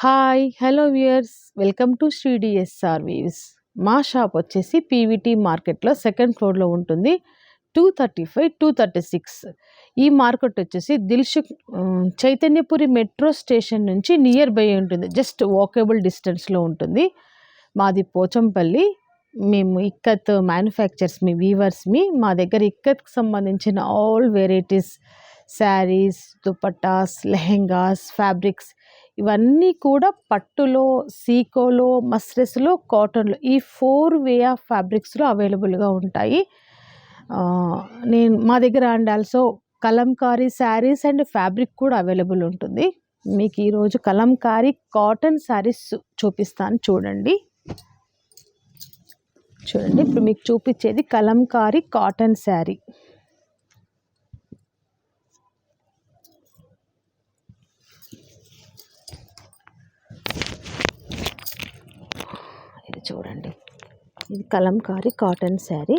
Hi hello viewers welcome to Shri DSR Weaves. మా shop వచ్చేసి PVT మార్కెట్లో సెకండ్ ఫ్లోర్లో ఉంటుంది. 235 236 ఈ మార్కెట్ వచ్చేసి చైతన్యపురి మెట్రో స్టేషన్ నుంచి నియర్ బై ఉంటుంది. జస్ట్ వాకబుల్ డిస్టెన్స్లో ఉంటుంది. మాది పోచంపల్లి. మేము ఇక్కత్ మ్యానుఫ్యాక్చర్స్ వీవర్స్మి. మా దగ్గర ఇక్కత్కి సంబంధించిన all varieties saris, dupattas, lehengas, fabrics ఇవన్నీ కూడా పట్టులో, సీకోలో, మస్రెస్లో, కాటన్లో ఈ 4 వే ఆఫ్ ఫ్యాబ్రిక్స్లో అవైలబుల్గా ఉంటాయి. మా దగ్గర and also Kalamkari saris and fabric కూడా అవైలబుల్ ఉంటుంది. మీకు ఈరోజు కలంకారీ కాటన్ శారీస్ చూపిస్తాను చూడండి. ఇప్పుడు మీకు చూపించేది కలంకారీ కాటన్ శారీ. ఇది చూడండి, ఇది కలంకారీ కాటన్ శారీ.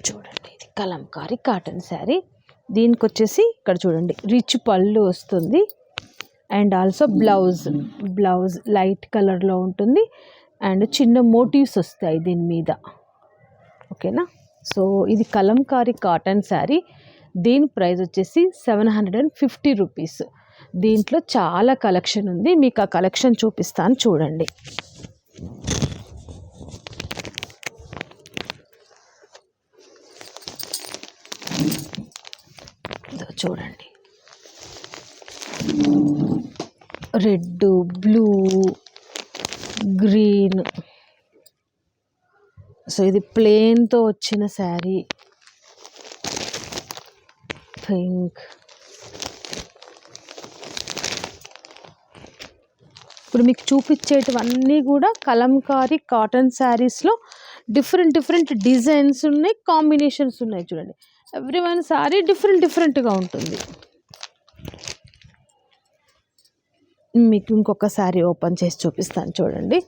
చూడండి, ఇది కలంకారీ కాటన్ శారీ. దీనికి వచ్చేసి ఇక్కడ చూడండి రిచ్ పళ్ళు వస్తుంది అండ్ ఆల్సో బ్లౌజ్ లైట్ కలర్లో ఉంటుంది అండ్ చిన్న మోటివ్స్ వస్తాయి దీని మీద. ఓకేనా. సో ఇది కలంకారీ కాటన్ శారీ. దీని ప్రైస్ వచ్చేసి 750 రూపీస్. దీంట్లో చాలా కలెక్షన్ ఉంది, మీకు ఆ కలెక్షన్ చూపిస్తాను చూడండి. చూడండి, రెడ్, బ్లూ, గ్రీన్. సో ఇది ప్లెయిన్తో వచ్చిన శారీ. పింక్. ఇప్పుడు మీకు చూపించేటివన్నీ కూడా కలంకారీ కాటన్ శారీస్లో డిఫరెంట్ డిజైన్స్ ఉన్నాయి, కాంబినేషన్స్ ఉన్నాయి. చూడండి, ఎవ్రీ వన్ శారీ డిఫరెంట్గా ఉంటుంది. మీకు ఇంకొక శారీ ఓపెన్ చేసి చూపిస్తాను చూడండి.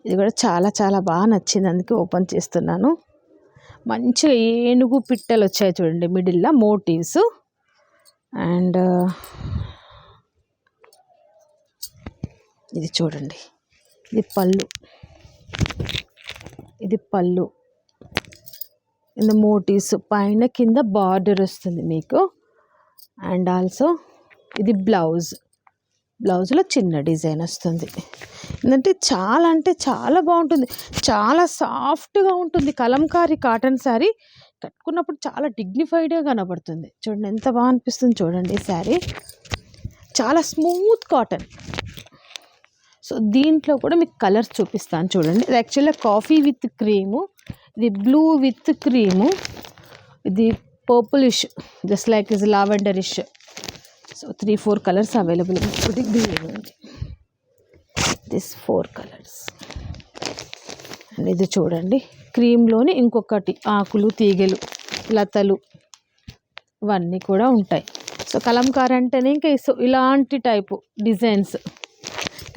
ఇది కూడా చాలా బాగా నచ్చింది, అందుకే ఓపెన్ చేస్తున్నాను. మంచిగా ఏనుగు పిట్టలు వచ్చాయి చూడండి మిడిల్లో మోటివ్స్. అండ్ ఇది చూడండి, ఇది పళ్ళు ఇంద మోటివ్స్ పైన కింద బార్డర్ వస్తుంది మీకు. అండ్ ఆల్సో ఇది బ్లౌజ్లో చిన్న డిజైన్ వస్తుంది. అంటే చాలా బాగుంటుంది, చాలా సాఫ్ట్గా ఉంటుంది. కలంకారీ కాటన్ శారీ కట్టుకున్నప్పుడు చాలా డిగ్నిఫైడ్గా కనబడుతుంది. చూడండి ఎంత బాగా అనిపిస్తుంది చూడండి. ఈ శారీ చాలా స్మూత్ కాటన్. సో దీంట్లో కూడా మీకు కలర్స్ చూపిస్తాను చూడండి. ఇది యాక్చువల్గా కాఫీ విత్ క్రీము, ఇది బ్లూ విత్ క్రీము, ఇది purplish just like is lavenderish. So 3-4 colours available. ఇప్పుడు గ్రీన్ ఉంది, దిస్ 4 కలర్స్. అండ్ ఇది చూడండి క్రీమ్లోని ఇంకొకటి ఆకులు, తీగలు, లతలు ఇవన్నీ కూడా ఉంటాయి. సో కలంకారీ అంటేనే ఇంకా ఇలాంటి టైపు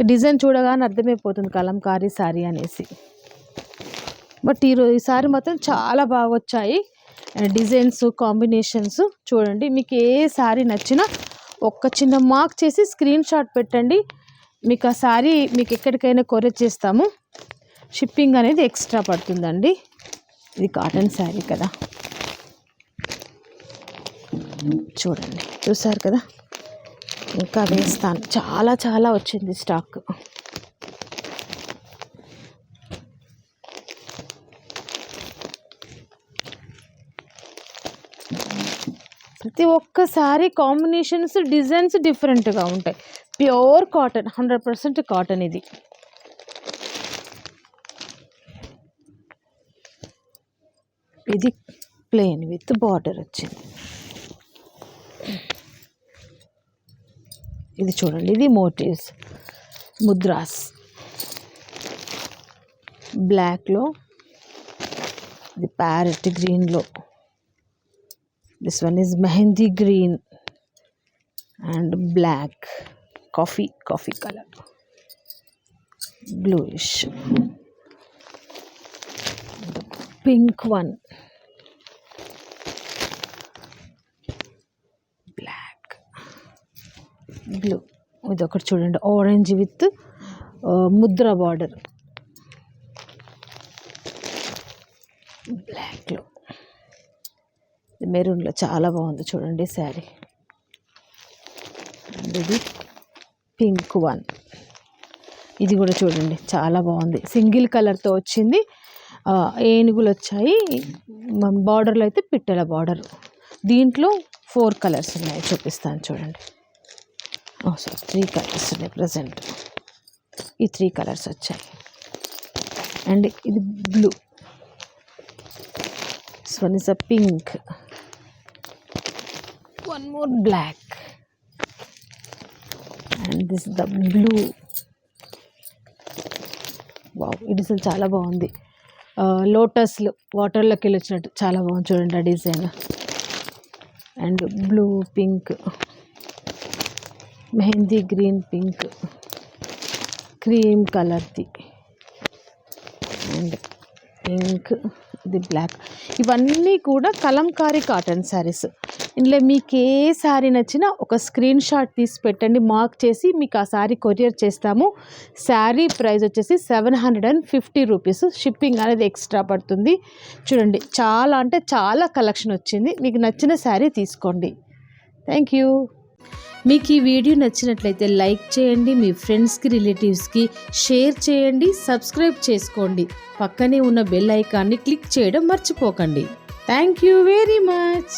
డిజైన్ చూడగానే అర్థమైపోతుంది కలంకారీ శారీ అనేసి. బట్ ఈసారి మాత్రం చాలా బాగా వచ్చాయి డిజైన్స్, కాంబినేషన్స్. చూడండి, మీకు ఏ శారీ నచ్చినా ఒక్క చిన్న మార్క్ చేసి స్క్రీన్ షాట్ పెట్టండి. మీకు ఆ శారీ మీకు ఎక్కడికైనా కొరియర్ చేస్తాము. షిప్పింగ్ అనేది ఎక్స్ట్రా పడుతుందండి. ఇది కాటన్ శారీ కదా. చూడండి, చూసారు కదా. ఇంకా వేస్తాను, చాలా వచ్చింది స్టాక్. ప్రతి ఒక్కసారి కాంబినేషన్స్, డిజైన్స్ డిఫరెంట్గా ఉంటాయి. Pure cotton, 100% cotton. ఇది ప్లెయిన్ విత్ బార్డర్ వచ్చింది. ఇది చూడండి, ఇది మోటివ్స్, ముద్రాస్ బ్లాక్లో, ఇది ప్యారెట్ గ్రీన్లో, this one is mehndi green and black, coffee colour, bluish. Pink one, black, blue. ఇది ఒకటి చూడండి, ఆరెంజ్ విత్ ముద్ర బార్డర్, బ్లాక్లో, మెరూన్లో చాలా బాగుంది చూడండి శారీ. ఇది పింక్ వన్, ఇది కూడా చూడండి చాలా బాగుంది, సింగిల్ కలర్తో వచ్చింది. ఏనుగులు వచ్చాయి, బార్డర్లో అయితే పిట్టల బార్డర్. దీంట్లో 4 కలర్స్ ఉన్నాయి, చూపిస్తాను చూడండి. సారీ 3 కలర్స్ ఉన్నాయి ప్రజెంట్. ఈ 3 కలర్స్ వచ్చాయి. అండ్ ఇది blue, this one is a pink, one more black, and this the blue. Wow, ఇది అసలు చాలా బాగుంది. లోటస్లు వాటర్లోకి వెళ్ళి వచ్చినట్టు చాలా బాగుంది చూడండి ఆ design. And blue, pink, mehndi green, pink, cream కలర్ది, అండ్ పింక్, ఇది బ్లాక్. ఇవన్నీ కూడా కలంకారీ కాటన్ శారీస్. ఇందులో మీకు ఏ శారీ నచ్చినా ఒక స్క్రీన్ షాట్ తీసి పెట్టండి, మార్క్ చేసి మీకు ఆ శారీ కొరియర్ చేస్తాము. శారీ ప్రైస్ వచ్చేసి 750 రూపీస్. షిప్పింగ్ అనేది ఎక్స్ట్రా పడుతుంది. చూడండి చాలా అంటే చాలా కలెక్షన్ వచ్చింది. మీకు నచ్చిన శారీ తీసుకోండి. Thank you. మీకు ఈ వీడియో నచ్చినట్లయితే లైక్ చేయండి, మీ ఫ్రెండ్స్కి రిలేటివ్స్కి షేర్ చేయండి, సబ్స్క్రైబ్ చేసుకోండి. పక్కనే ఉన్న బెల్ ఐకాన్ని క్లిక్ చేయడం మర్చిపోకండి. Thank you very much.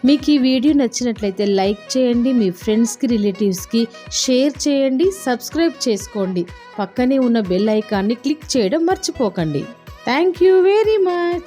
మీకు ఈ వీడియో నచ్చినట్లయితే లైక్ చేయండి, మీ ఫ్రెండ్స్కి రిలేటివ్స్కి షేర్ చేయండి, సబ్స్క్రైబ్ చేసుకోండి. పక్కనే ఉన్న బెల్ ఐకాన్ని క్లిక్ చేయడం మర్చిపోకండి. Thank you very much.